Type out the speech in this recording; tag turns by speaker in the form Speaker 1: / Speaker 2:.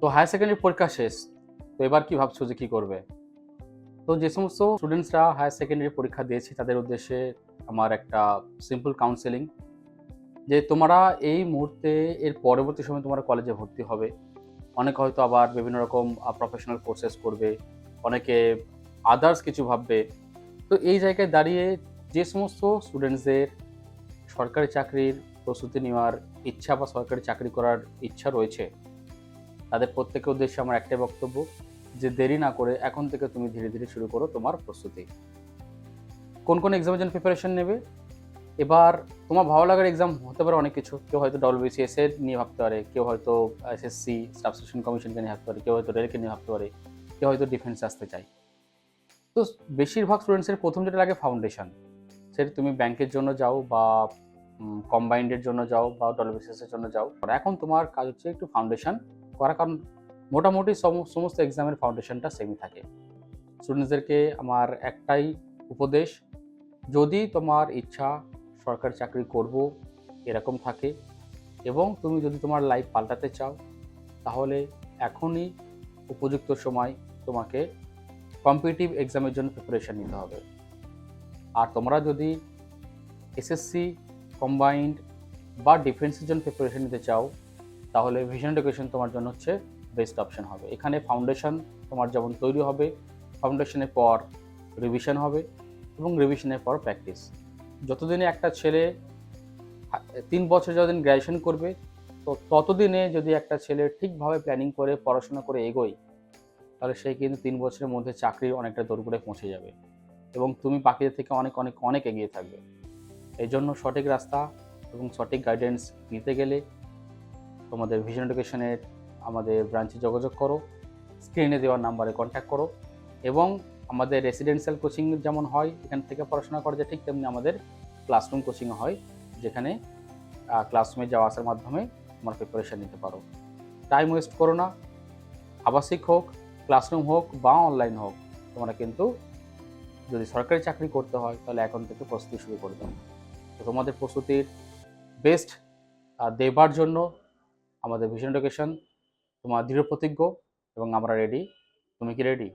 Speaker 1: তো higher secondary পরীক্ষা শেষ, তো এবার কি ভাবছো যে কি করবে? তো যে সমস্ত স্টুডেন্টসরা হায়ার সেকেন্ডারি পরীক্ষা দিয়েছে তাদের উদ্দেশ্যে আমার একটা সিম্পল কাউন্সেলিং, যে তোমরা এই মুহূর্তে এর পরবর্তী সময় তোমরা কলেজে ভর্তি হবে, অনেকে হয়তো আবার বিভিন্ন রকম প্রফেশনাল কোর্সেস করবে, অনেকে আদার্স কিছু ভাববে। তো এই জায়গায় দাঁড়িয়ে যে সমস্ত স্টুডেন্টসদের সরকারি চাকরির প্রস্তুতি নেওয়ার ইচ্ছা বা সরকারি চাকরি করার ইচ্ছা রয়েছে, তাদের প্রত্যেকের উদ্দেশ্যে আমার একটাই বক্তব্য, যে দেরি না করে এখন থেকে তুমি ধীরে ধীরে শুরু করো তোমার প্রস্তুতি। কোন কোন এক্সামের জন্য প্রিপারেশন নেবে? এবার তোমার ভালো লাগার এক্সাম হতে পারে অনেক কিছু। কেউ হয়তো ডব্লিউবিসিএস এর নিয়ে ভাবতে পারে, কেউ হয়তো এসএসসি স্টাফ সিলেকশন কমিশনকে নিয়ে ভাবতে পারে, কেউ হয়তো রেলকে নিয়ে ভাবতে পারে, কেউ হয়তো ডিফেন্স আসতে চায়। তো বেশিরভাগ স্টুডেন্টসের প্রথম যেটা লাগে ফাউন্ডেশন। সেটা তুমি ব্যাংকের জন্য যাও বা কম্বাইন্ডের জন্য যাও বা ডব্লিউবিসিএস এর জন্য যাও, এখন তোমার কাজ হচ্ছে একটু ফাউন্ডেশন করা, কারণ মোটামুটি সমস্ত এক্সামের ফাউন্ডেশনটা সেমই থাকে। স্টুডেন্টসদেরকে আমার একটাই উপদেশ, যদি তোমার ইচ্ছা সরকারি চাকরি করব এরকম থাকে এবং তুমি যদি তোমার লাইফ পাল্টাতে চাও, তাহলে এখনই উপযুক্ত সময় তোমাকে কম্পিটিটিভ এক্সামের জন্য প্রিপারেশন নিতে হবে। আর তোমরা যদি এসএসসি, কম্বাইন্ড বা ডিফেন্সের জন্য প্রিপারেশন নিতে চাও, তাহলে ভিশন এডুকেশন তোমার জন্য হচ্ছে বেস্ট অপশন হবে। এখানে ফাউন্ডেশন তোমার যেমন তৈরি হবে, ফাউন্ডেশনের পর রিভিশন হবে এবং রিভিশনের পর প্র্যাকটিস। যতদিনে একটা ছেলে 3 বছর যতদিন গ্র্যাজুয়েশন করবে, তো ততদিনে যদি একটা ছেলে ঠিকভাবে প্ল্যানিং করে পড়াশোনা করে এগোয়, তাহলে সে কিন্তু 3 বছরের মধ্যে চাকরির অনেকটা দোরগোড়ায় পৌঁছে যাবে এবং তুমি বাকিদের থেকে অনেক অনেক অনেক এগিয়ে থাকবে। এই জন্য সঠিক রাস্তা এবং সঠিক গাইডেন্স নিতে গেলে তোমাদের ভিশন এডুকেশনের আমাদের ব্রাঞ্চে যোগাযোগ করো, স্ক্রিনে দেওয়ার নাম্বারে কন্ট্যাক্ট করো, এবং আমাদের রেসিডেন্সিয়াল কোচিং যেমন হয় এখান থেকে পড়াশোনা করা যায়, ঠিক তেমনি আমাদের ক্লাসরুম কোচিং হয়, যেখানে ক্লাসরুমে যাওয়া আসার মাধ্যমে তোমার প্রিপারেশান নিতে পারো। টাইম ওয়েস্ট করো না, আবাসিক হোক, ক্লাসরুম হোক বা অনলাইন হোক, তোমরা কিন্তু যদি সরকারি চাকরি করতে হয় তাহলে এখন থেকে প্রস্তুতি শুরু করে দাও। তো তোমাদের প্রস্তুতির বেস্ট দেবার জন্য আমাদের ভিশন এডুকেশন তোমার দৃঢ় প্রতিজ্ঞ এবং আমরা রেডি। তুমি কি রেডি?